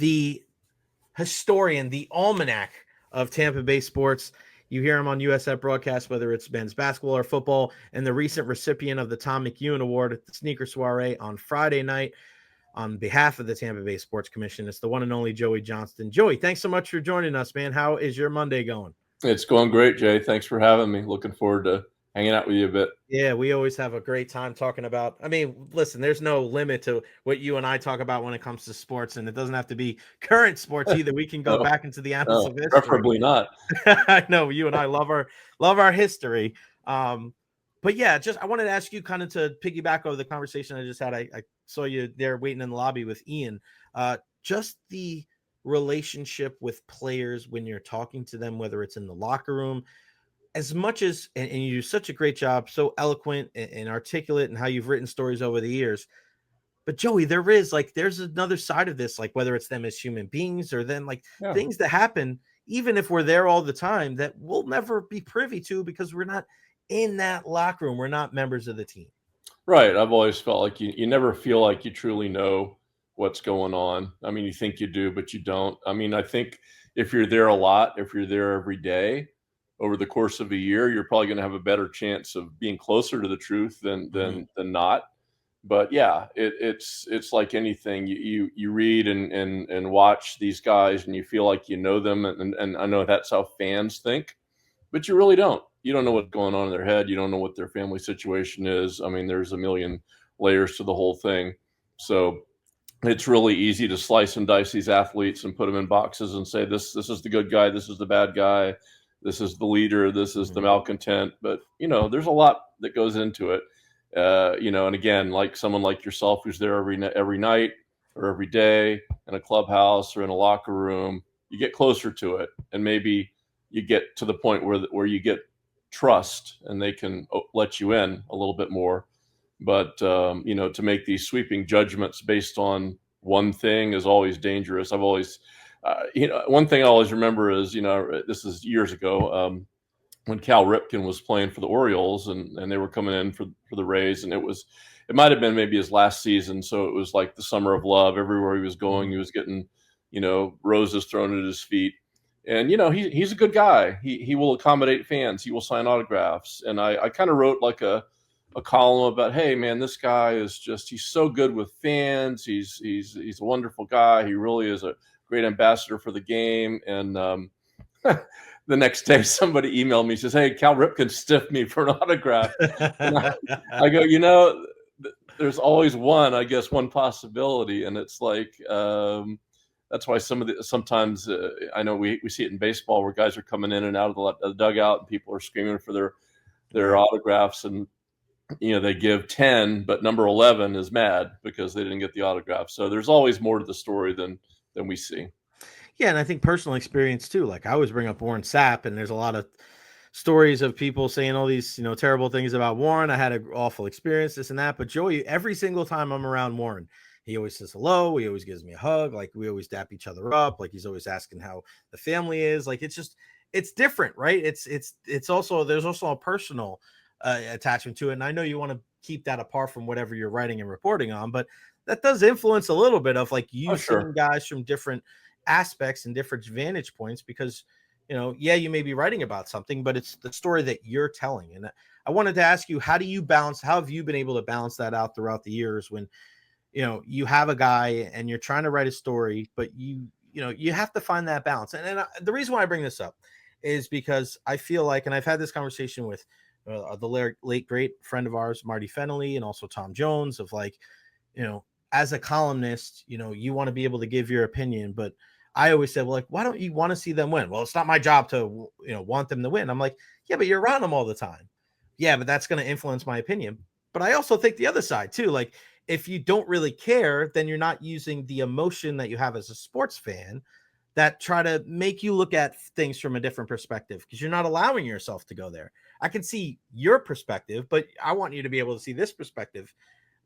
the historian, the almanac of Tampa Bay sports. You hear him on USF broadcast, whether it's men's basketball or football, and the recent recipient of the Tom McEwen Award at the Sneaker Soiree on Friday night on behalf of the Tampa Bay Sports Commission. It's the one and only Joey Johnston. Joey, thanks so much for joining us, man. How is your Monday going? It's going great, Jay. Thanks for having me. Looking forward to hanging out with you a bit. Yeah, we always have a great time talking about. I mean, listen, there's no limit to what you and I talk about when it comes to sports, and it doesn't have to be current sports either. We can go No, back into the annals no, of history. preferably not. I know you and I love our history. But yeah, just I wanted to ask you kind of to piggyback over the conversation I just had. I saw you there waiting in the lobby with Ian. Just the relationship with players when you're talking to them, whether it's in the locker room, as much as and you do such a great job, so eloquent and articulate, and how you've written stories over the years. But Joey, there's another side of this, like whether it's them as human beings or then like Yeah. things that happen, even if we're there all the time, that we'll never be privy to because we're not in that locker room. We're not members of the team. Right. I've always felt like you never feel like you truly know what's going on. I mean, you think you do, but you don't. I mean, I think if you're there a lot, if you're there every day over the course of a year, you're probably going to have a better chance of being closer to the truth than not. But yeah, it's like anything. You read and watch these guys, and you feel like you know them, and I know that's how fans think, but you really don't. You don't know what's going on in their head. You don't know what their family situation is. I mean, there's a million layers to the whole thing. So it's really easy to slice and dice these athletes and put them in boxes and say, this is the good guy, this is the bad guy, this is the leader, this is the malcontent. But, there's a lot that goes into it. And again, like someone like yourself who's there every night or every day in a clubhouse or in a locker room, you get closer to it, and maybe you get to the point where you get trust and they can let you in a little bit more. But to make these sweeping judgments based on one thing is always dangerous. I've always one thing I always remember is this is years ago. When Cal Ripken was playing for the Orioles and they were coming in for the Rays, and it might have been maybe his last season. So it was like the summer of love. Everywhere he was going, he was getting, roses thrown at his feet. And, he's a good guy. He will accommodate fans. He will sign autographs. And I kind of wrote like a column about, hey man, this guy he's so good with fans. He's a wonderful guy. He really is a great ambassador for the game. And, the next day, somebody emailed me, says, "Hey, Cal Ripken stiffed me for an autograph." And I go, there's always one possibility, and it's like that's why sometimes I know we see it in baseball where guys are coming in and out of the dugout, and people are screaming for their autographs, and they give 10, but number 11 is mad because they didn't get the autograph. So there's always more to the story than we see. Yeah, and I think personal experience too. Like I always bring up Warren Sapp, and there's a lot of stories of people saying all these, terrible things about Warren. I had an awful experience, this and that. But Joey, every single time I'm around Warren, he always says hello. He always gives me a hug. Like we always dap each other up. Like he's always asking how the family is. Like it's different, right? It's also there's also a personal attachment to it. And I know you want to keep that apart from whatever you're writing and reporting on, but that does influence a little bit of like you seeing guys from different aspects and different vantage points because you may be writing about something, but it's the story that you're telling. And I wanted to ask you, how have you been able to balance that out throughout the years when you have a guy and you're trying to write a story, but you have to find that balance. And the reason why I bring this up is because I feel like, and I've had this conversation with the late great friend of ours, Marty Fennelly, and also Tom Jones, of like, as a columnist, you want to be able to give your opinion, but I always said, well, like, why don't you want to see them win? Well, it's not my job to, want them to win. I'm like, yeah, but you're around them all the time. Yeah, but that's going to influence my opinion. But I also think the other side too, like if you don't really care, then you're not using the emotion that you have as a sports fan that try to make you look at things from a different perspective because you're not allowing yourself to go there. I can see your perspective, but I want you to be able to see this perspective.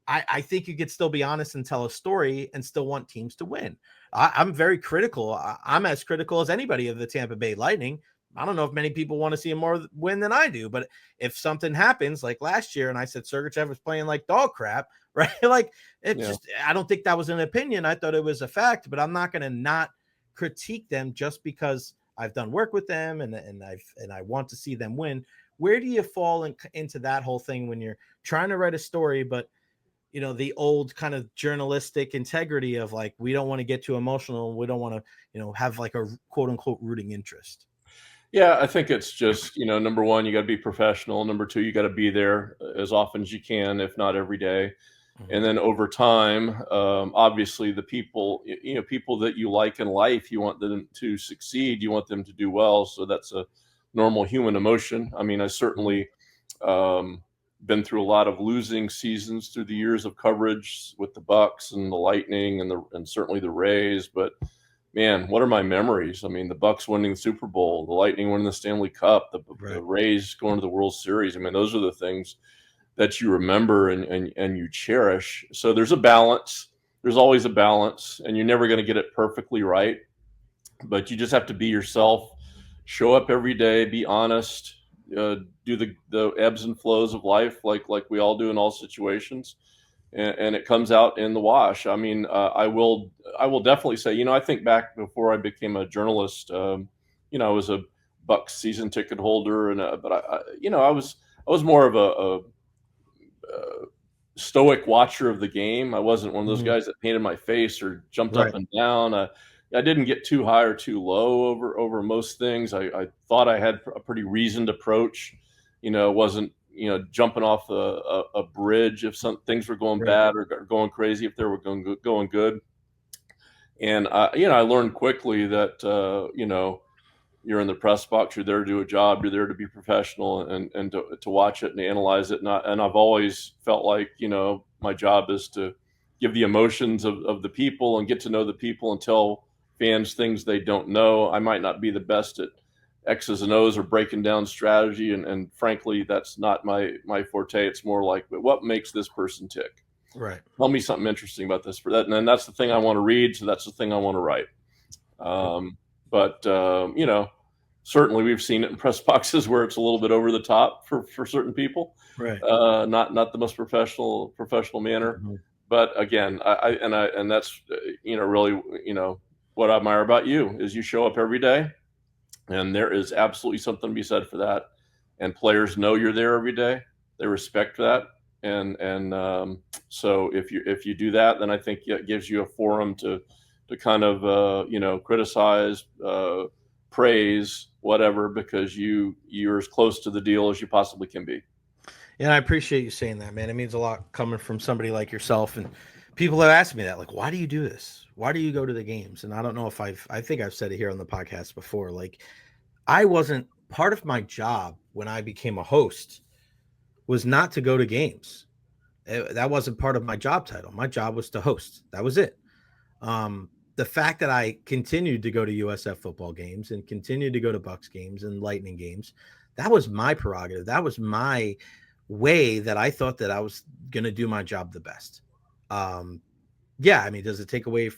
I think you could still be honest and tell a story and still want teams to win. I'm very critical. I'm as critical as anybody of the Tampa Bay Lightning. I don't know if many people want to see him more win than I do, but if something happens like last year and I said Sergachev was playing like dog crap, right? Like it's Yeah. just, I don't think that was an opinion. I thought it was a fact, but I'm not going to not critique them just because I've done work with them and I want to see them win. Where do you fall into that whole thing when you're trying to write a story, but the old kind of journalistic integrity of like, we don't want to get too emotional. We don't want to, have like a quote unquote rooting interest. Yeah, I think it's just, number one, you got to be professional. Number two, you got to be there as often as you can, if not every day. And then over time, obviously the people, people that you like in life, you want them to succeed. You want them to do well. So that's a normal human emotion. I mean, I certainly been through a lot of losing seasons through the years of coverage with the Bucks and the Lightning and certainly the Rays. But man, what are my memories? I mean, the Bucks winning the Super Bowl, the Lightning winning the Stanley Cup, the Rays going to the World Series. I mean, those are the things that you remember and you cherish. So there's a balance. There's always a balance, and you're never going to get it perfectly right. But you just have to be yourself, show up every day, be honest, do the ebbs and flows of life like we all do in all situations. And it comes out in the wash. I mean, I will definitely say, I think back before I became a journalist, I was a Bucks season ticket holder, but I was more of a stoic watcher of the game. I wasn't one of those guys that painted my face or jumped up and down. I didn't get too high or too low over most things. I thought I had a pretty reasoned approach. Wasn't jumping off a bridge if some things were going bad or going crazy if they were going good. And I learned quickly that you're in the press box, you're there to do a job, you're there to be professional and to watch it and analyze it. And I've always felt like, my job is to give the emotions of the people and get to know the people and tell fans things they don't know. I might not be the best at X's and O's or breaking down strategy. And frankly, that's not my forte. It's more like, but what makes this person tick? Right. Tell me something interesting about this for that. And then that's the thing I want to read. So that's the thing I want to write. But certainly we've seen it in press boxes where it's a little bit over the top for certain people, right? Not the most professional manner. But again, and that's really what I admire about you is you show up every day, and there is absolutely something to be said for that. And players know you're there every day; they respect that, and so if you do that, then I think it gives you a forum to kind of criticize, praise, whatever, because you're as close to the deal as you possibly can be. And I appreciate you saying that, man. It means a lot coming from somebody like yourself. And people have asked me that, like, why do you do this? Why do you go to the games? And I don't know if I think I've said it here on the podcast before. Like, I wasn't part of my job when I became a host was not to go to games. That wasn't part of my job title. My job was to host. That was it. The fact that I continued to go to USF football games and continued to go to Bucks games and Lightning games, that was my prerogative. That was my way that I thought that I was going to do my job the best. Yeah, I mean, does it take away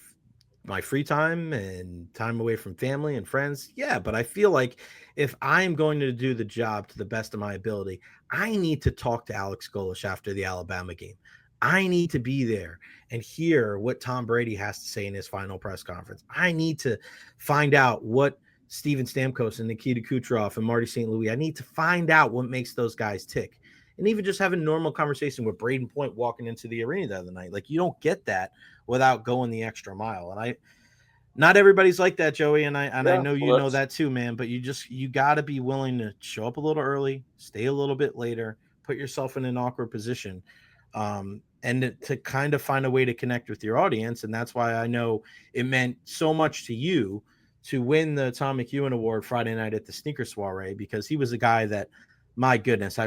my free time and time away from family and friends? Yeah, but I feel like if I'm going to do the job to the best of my ability, I need to talk to Alex Golish after the Alabama game. I need to be there and hear what Tom Brady has to say in his final press conference. I need to find out what Steven Stamkos and Nikita Kucherov and Marty St. Louis, I need to find out what makes those guys tick. And even just having a normal conversation with Braden Point walking into the arena the other night. Like, you don't get that without going the extra mile. And not everybody's like that, Joey. And I know you know that too, man, but you got to be willing to show up a little early, stay a little bit later, put yourself in an awkward position. And to kind of find a way to connect with your audience. And that's why I know it meant so much to you to win the Tom McEwen Award Friday night at the Sneaker Soiree, because he was a guy that, my goodness,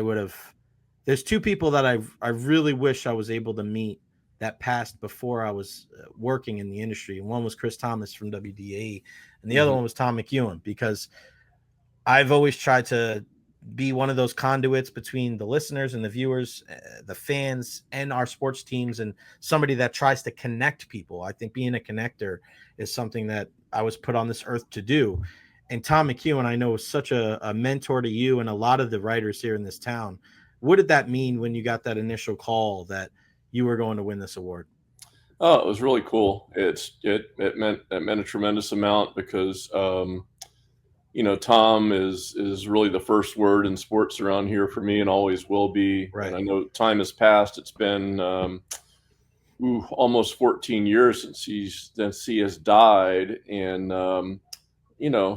there's two people that I really wish I was able to meet that passed before I was working in the industry. And one was Chris Thomas from WDA, and the other one was Tom McEwen, because I've always tried to be one of those conduits between the listeners and the viewers, the fans, and our sports teams, and somebody that tries to connect people. I think being a connector is something that I was put on this earth to do. And Tom McEwen, I know, is such a mentor to you and a lot of the writers here in this town. What did that mean when you got that initial call that you were going to win this award? Oh, it was really cool. It meant a tremendous amount because Tom is really the first word in sports around here for me and always will be. Right. And I know time has passed. It's been almost 14 years since he has died, and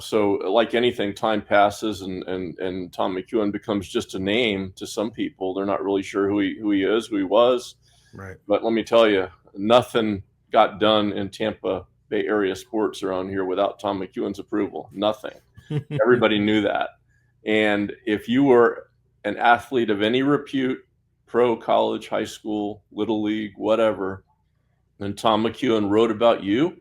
so like anything, time passes, and Tom McEwen becomes just a name to some people. They're not really sure who he is, who he was. Right. But let me tell you, nothing got done in Tampa Bay area sports around here without Tom McEwen's approval. Nothing. Everybody knew that. And if you were an athlete of any repute, pro, college, high school, little league, whatever, and Tom McEwen wrote about you,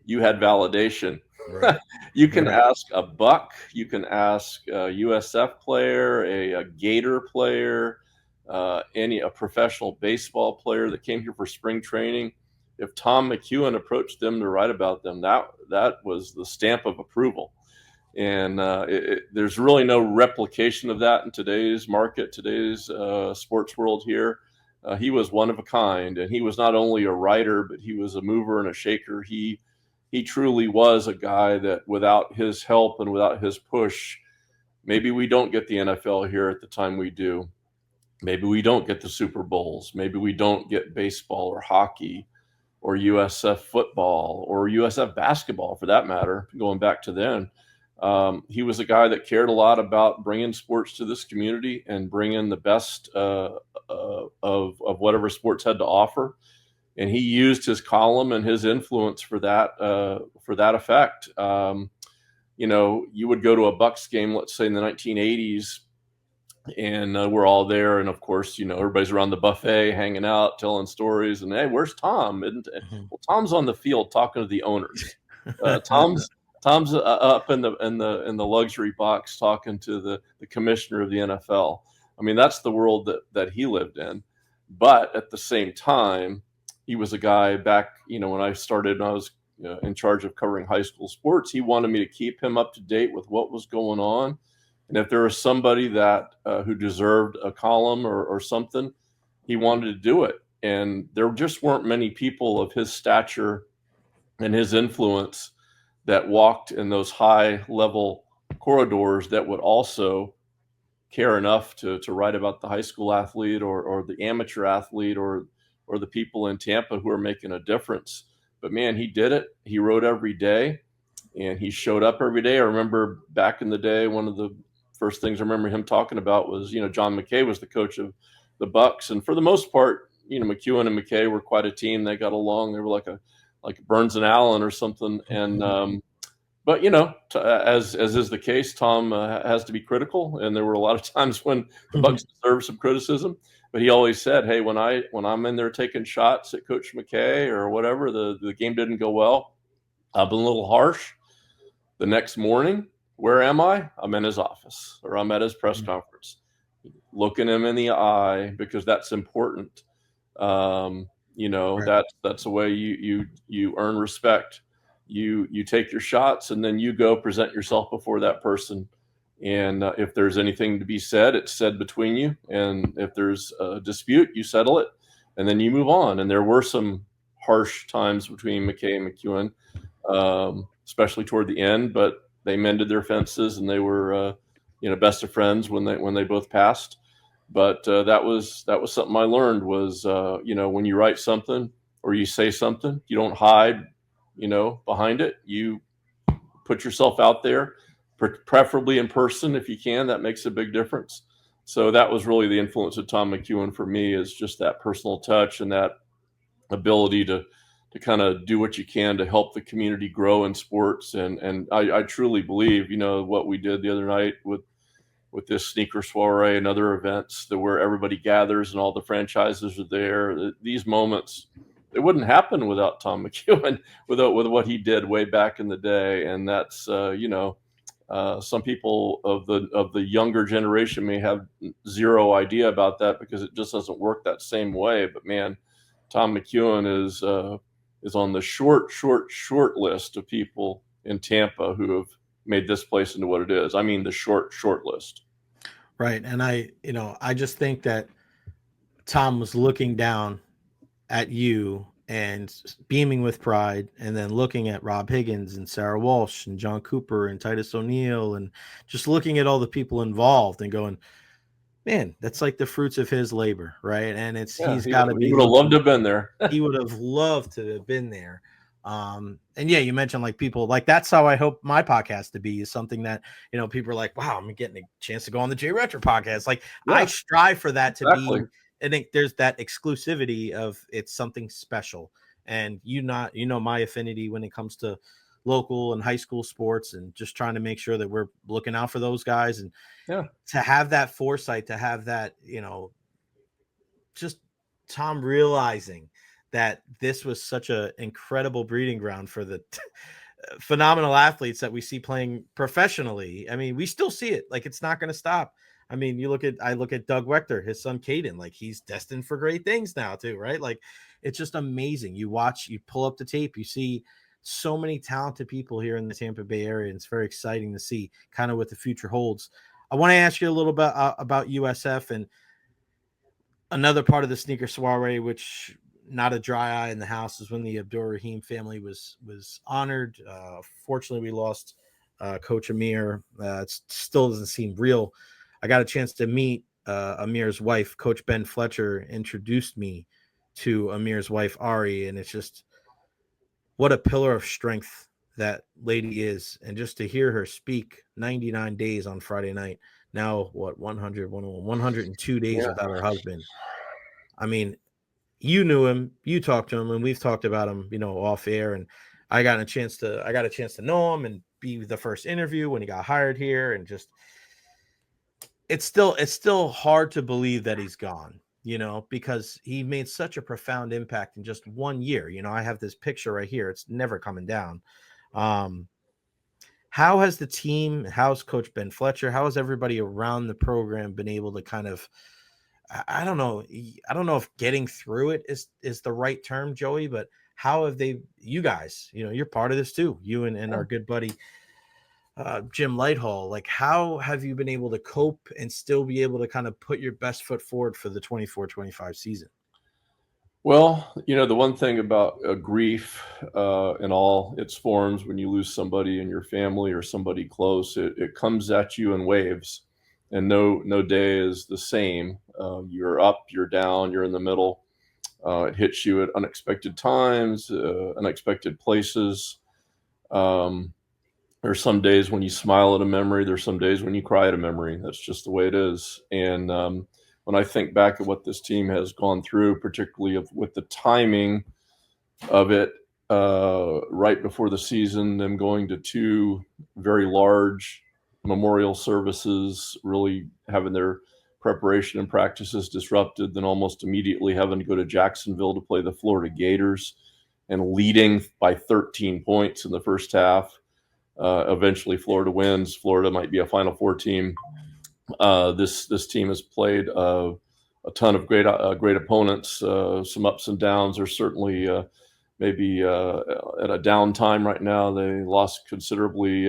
you had validation. Right. You can Right. ask a Buck, you can ask a USF player, a Gator player, a professional baseball player that came here for spring training. If Tom McEwen approached them to write about them, that was the stamp of approval. And there's really no replication of that in today's market, today's sports world here. He was one of a kind, and he was not only a writer, but he was a mover and a shaker. He truly was a guy that without his help and without his push, maybe we don't get the NFL here at the time we do. Maybe we don't get the Super Bowls. Maybe we don't get baseball or hockey or USF football or USF basketball, for that matter, going back to then. He was a guy that cared a lot about bringing sports to this community and bringing the best of whatever sports had to offer. And he used his column and his influence for that effect. You would go to a Bucks game, let's say in the 1980s, and we're all there, and of course, everybody's around the buffet, hanging out, telling stories, and hey, where's Tom? And well, Tom's on the field talking to the owners. Tom's up in the luxury box talking to the commissioner of the NFL. I mean, that's the world that he lived in. But at the same time, he was a guy back, when I started and I was in charge of covering high school sports. He wanted me to keep him up to date with what was going on. And if there was somebody that who deserved a column or something, he wanted to do it. And there just weren't many people of his stature and his influence that walked in those high level corridors that would also care enough to write about the high school athlete or the amateur athlete or the people in Tampa who are making a difference. But man, he did it. He wrote every day and he showed up every day. I remember back in the day, one of the first things I remember him talking about was, John McKay was the coach of the Bucks. And for the most part, McEwen and McKay were quite a team. They got along. They were like Burns and Allen or something. And, but as is the case, Tom has to be critical, and there were a lot of times when the Bucks deserved some criticism. But he always said, "Hey, when I'm in there taking shots at Coach McKay or whatever, the game didn't go well. I've been a little harsh. The next morning, where am I? I'm in his office or I'm at his press conference, looking him in the eye because that's important. Right. That's the way you earn respect." You take your shots and then you go present yourself before that person. And if there's anything to be said, it's said between you. And if there's a dispute, you settle it and then you move on. And there were some harsh times between McKay and McEwen, especially toward the end, but they mended their fences and they were, best of friends when they both passed. But that was something I learned was, when you write something or you say something, you don't hide behind it. You put yourself out there, preferably in person if you can. That makes a big difference. So that was really the influence of Tom McEwen for me, is just that personal touch and that ability to kind of do what you can to help the community grow in sports. And I truly believe, what we did the other night with this Sneaker Soiree and other events where everybody gathers and all the franchises are there, these moments, it wouldn't happen without Tom McEwen, with what he did way back in the day. And that's, some people of the younger generation may have zero idea about that because it just doesn't work that same way. But man, Tom McEwen is on the short list of people in Tampa who have made this place into what it is. I mean, the short list. Right. And I just think that Tom was looking down at you and beaming with pride, and then looking at Rob Higgins and Sarah Walsh and John Cooper and Titus O'Neil, and just looking at all the people involved and going, man, that's like the fruits of his labor, right? And Yeah, he's he got to be would have loved looking, to have been there. he would have loved to have been there. And yeah, you mentioned like people like that's how I hope my podcast to be, is something that, people are like, wow, I'm getting a chance to go on the Jay Recher podcast. Like I Yeah, strive for that to exactly. be. I think there's that exclusivity of it's something special. And my affinity when it comes to local and high school sports, and just trying to make sure that we're looking out for those guys, and Yeah. to have that foresight, to have that, just Tom realizing that this was such an incredible breeding ground for the phenomenal athletes that we see playing professionally. I mean, we still see it. Like, it's not going to stop. I mean, I look at Doug Wechter, his son Caden, like he's destined for great things now too, right? Like, it's just amazing. You pull up the tape, you see so many talented people here in the Tampa Bay area. And it's very exciting to see kind of what the future holds. I want to ask you a little bit about USF and another part of the Sneaker Soiree, which not a dry eye in the house, is when the Abdur Rahim family was honored. Fortunately, we lost Coach Amir. It still doesn't seem real. I got a chance to meet Amir's wife. Coach Ben Fletcher introduced me to Amir's wife, Ari, and it's just what a pillar of strength that lady is. And just to hear her speak 99 days on Friday night, now what, 102 days Yeah. without her husband. I mean, you knew him, you talked to him, and we've talked about him, off air. And I got a chance to know him and be the first interview when he got hired here. And just, it's still hard to believe that he's gone, because he made such a profound impact in just 1 year. I have this picture right here. It's never coming down. How has the team, how's Coach Ben Fletcher, how has everybody around the program been able to kind of, I don't know if getting through it is the right term, Joey, but how have you guys, you're part of this too, you and our good buddy, Jim Lighthall, like how have you been able to cope and still be able to kind of put your best foot forward for the 24-25 season? Well, the one thing about grief in all its forms, when you lose somebody in your family or somebody close, it comes at you in waves, and no day is the same. You're up, you're down, you're in the middle. It hits you at unexpected times, unexpected places. There's some days when you smile at a memory. There's some days when you cry at a memory. That's just the way it is. And when I think back at what this team has gone through, particularly with the timing of it, right before the season, them going to two very large memorial services, really having their preparation and practices disrupted, then almost immediately having to go to Jacksonville to play the Florida Gators and leading by 13 points in the first half. Eventually, Florida wins. Florida might be a Final Four team. This team has played a ton of great opponents. Some ups and downs. They're certainly maybe at a downtime right now. They lost considerably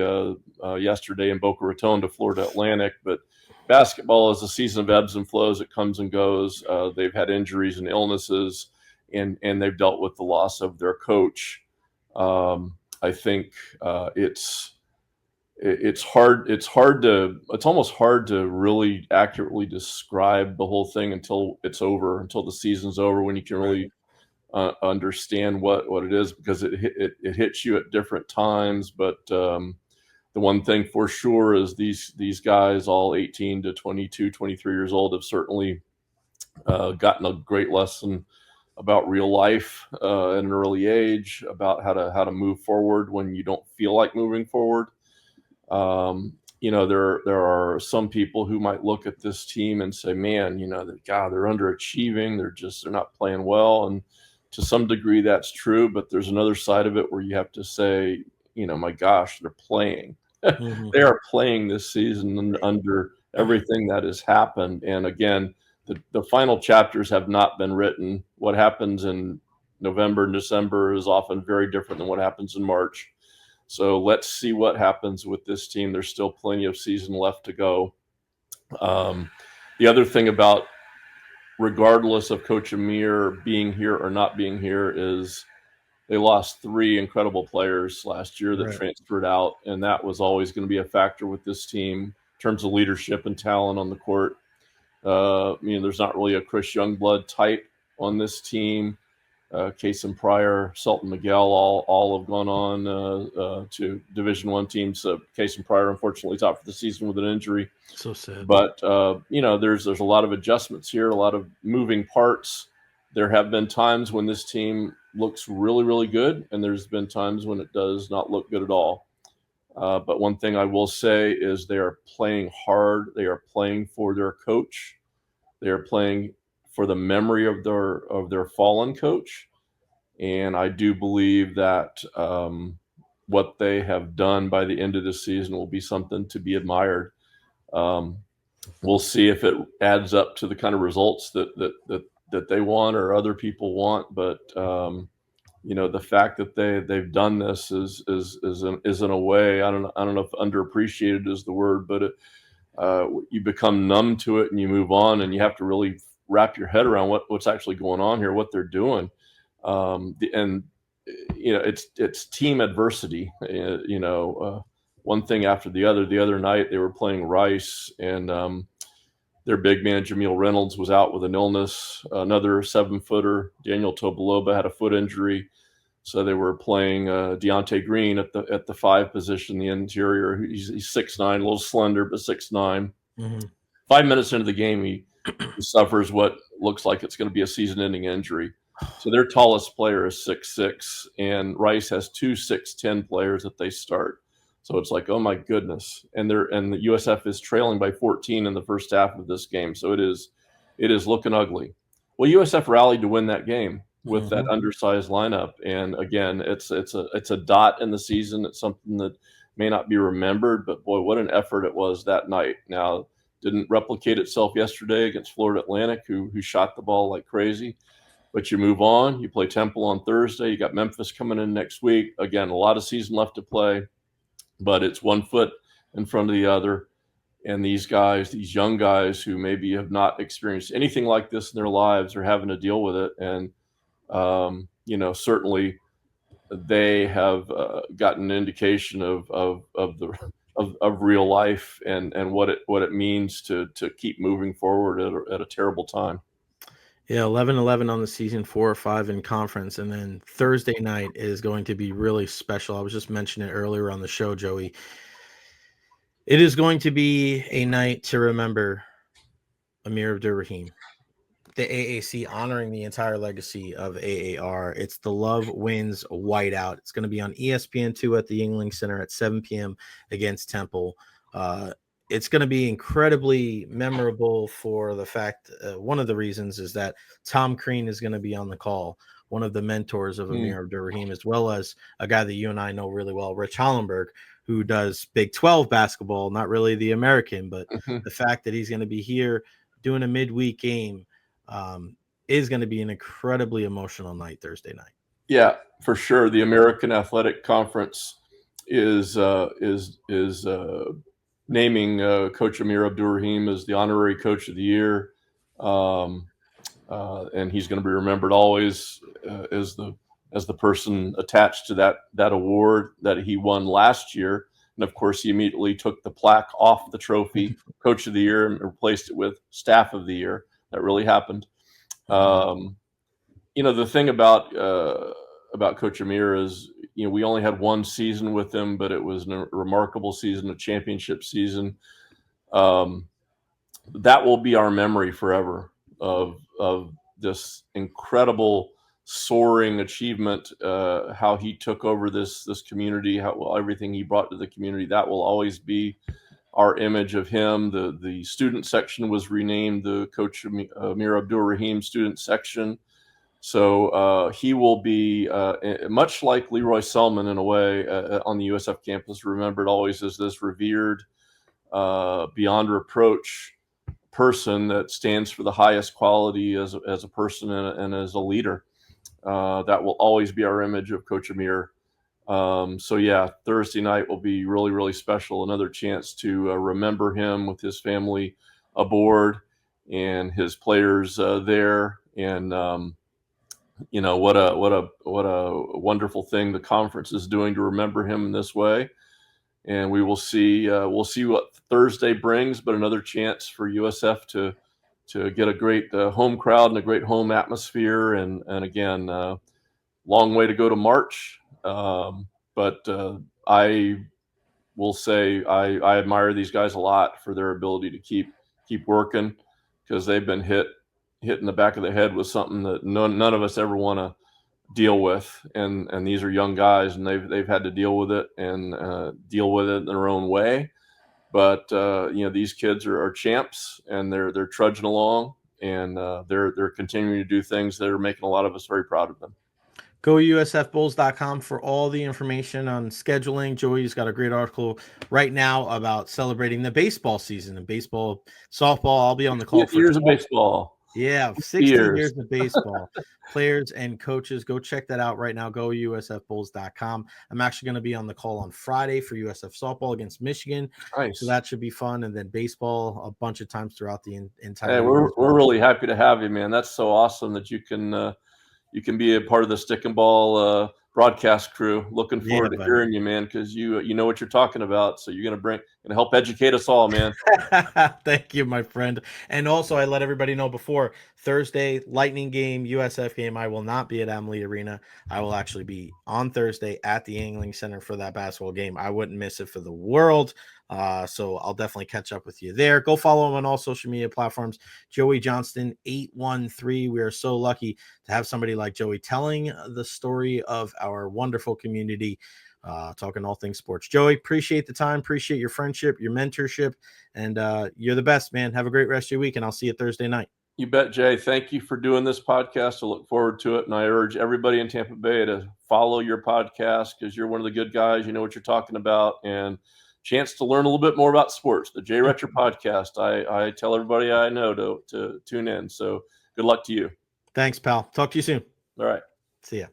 yesterday in Boca Raton to Florida Atlantic. But basketball is a season of ebbs and flows. It comes and goes. They've had injuries and illnesses, and they've dealt with the loss of their coach. I think it's almost hard to really accurately describe the whole thing until it's over, until the season's over, when you can really understand what it is, because it hits you at different times. But the one thing for sure is these guys, all 18 to 22, 23 years old, have certainly gotten a great lesson about real life at an early age, about how to move forward when you don't feel like moving forward. There are some people who might look at this team and say, man, they're underachieving. They're not playing well. And to some degree that's true, but there's another side of it where you have to say, my gosh, they're playing. Mm-hmm. They are playing this season under everything that has happened. And again, the final chapters have not been written. What happens in November and December is often very different than what happens in March. So let's see what happens with this team. There's still plenty of season left to go. The other thing about regardless of Coach Amir being here or not being here, is they lost 3 incredible players last year that Right. transferred out, and that was always going to be a factor with this team in terms of leadership and talent on the court. There's not really a Chris Youngblood type on this team. Kason Pryor, Sultan Miguel, all have gone on to Division I teams. Kason Pryor, unfortunately, is out for the season with an injury. So sad. But there's a lot of adjustments here, a lot of moving parts. There have been times when this team looks really, really good, and there's been times when it does not look good at all. But one thing I will say is they are playing hard. They are playing for their coach. They are playing for the memory of their fallen coach. And I do believe that what they have done by the end of the season will be something to be admired. We'll see if it adds up to the kind of results that they want or other people want. But the fact that they've done this is in a way, I don't know if underappreciated is the word, but you become numb to it and you move on, and you have to really wrap your head around what's actually going on here, what they're doing. It's team adversity, one thing after the other. The other night they were playing Rice, and their big man Jameel Reynolds was out with an illness. Another 7-footer, Daniel Tobaloba, had a foot injury. So they were playing Deontay Green at the 5 position, the interior. He's 6'9", a little slender, but 6'9". Mm-hmm. 5 minutes into the game, he suffers what looks like it's going to be a season-ending injury. So their tallest player is 6'6", and Rice has 2 6'10" players that they start. So it's like, oh my goodness. And the USF is trailing by 14 in the first half of this game. So it is looking ugly. Well, USF rallied to win that game with that undersized lineup. And again, it's a dot in the season. It's something that may not be remembered, but boy, what an effort it was that night. Now, didn't replicate itself yesterday against Florida Atlantic, who shot the ball like crazy. But you move on. You play Temple on Thursday. You got Memphis coming in next week. Again, a lot of season left to play, but it's one foot in front of the other. And these guys, these young guys who maybe have not experienced anything like this in their lives, are having to deal with it. And certainly they have gotten an indication of real life and what it means to keep moving forward at a terrible time. Yeah, 11-11 on the season, 4-5 in conference, and then Thursday night is going to be really special. I was just mentioning it earlier on the show, Joey. It is going to be a night to remember Amir Abdur-Rahim, the AAC honoring the entire legacy of AAR. It's the Love Wins Whiteout. It's going to be on ESPN2 at the Yuengling Center at 7 p.m. against Temple. It's going to be incredibly memorable for the fact, one of the reasons is that Tom Crean is going to be on the call, one of the mentors of Amir Abdur-Rahim, as well as a guy that you and I know really well, Rich Hollenberg, who does Big 12 basketball, not really the American, but the fact that he's going to be here doing a midweek game is going to be an incredibly emotional night Thursday night. Yeah, for sure. The American Athletic Conference is naming Coach Amir Abdur-Rahim as the honorary coach of the year. And he's going to be remembered always as the person attached to that award that he won last year. And of course, he immediately took the plaque off the trophy, Coach of the Year, and replaced it with Staff of the Year. That really happened. The thing about Coach Amir is, we only had one season with him, but it was a remarkable season, a championship season. That will be our memory forever of this incredible soaring achievement, how he took over this community, everything he brought to the community. That will always be our image of him. The student section was renamed the Coach Amir Abdur-Rahim student section. So he will be much like Leroy Selman in a way on the USF campus, remembered always as this revered, beyond reproach person that stands for the highest quality as a person and as a leader. That will always be our image of Coach Amir. So yeah, Thursday night will be really, really special. Another chance to remember him with his family aboard. and his players there. And what a wonderful thing the conference is doing to remember him in this way. And we will see. We'll see what Thursday brings, but another chance for USF to get a great home crowd and a great home atmosphere. And again, long way to go to March. But I will say I admire these guys a lot for their ability to keep working, because they've been hit in the back of the head with something that none of us ever want to deal with. And these are young guys, and they've had to deal with it and deal with it in their own way. But these kids are champs, and they're trudging along, and they're continuing to do things that are making a lot of us very proud of them. Go to usfbulls.com for all the information on scheduling. Joey's got a great article right now about celebrating the baseball season and baseball, softball. I'll be on the call for years of baseball. Yeah, 16 years of baseball. Players and coaches, go check that out right now. Go usfbulls.com. I'm actually going to be on the call on Friday for USF softball against Michigan. Nice. So that should be fun. And then baseball a bunch of times throughout the entire year. We're really happy to have you, man. That's so awesome that you can be a part of the Stick and Ball broadcast crew. Looking forward to hearing you, man, because you know what you're talking about. So you're gonna help educate us all, man. Thank you, my friend. And also, I let everybody know before Thursday, Lightning game, USF game. I will not be at Amalie Arena. I will actually be on Thursday at the Angling Center for that basketball game. I wouldn't miss it for the world. So I'll definitely catch up with you there. Go follow him on all social media platforms. Joey Johnston 813. We are so lucky to have somebody like Joey telling the story of our wonderful community, talking all things sports. Joey, appreciate the time, appreciate your friendship, your mentorship, and you're the best, man. Have a great rest of your week, and I'll see you Thursday night. You bet, Jay. Thank you for doing this podcast. I look forward to it, and I urge everybody in Tampa Bay to follow your podcast, because you're one of the good guys. You know what you're talking about, and chance to learn a little bit more about sports. The Jay Recher podcast. I tell everybody I know to tune in. So good luck to you. Thanks, pal. Talk to you soon. All right. See ya.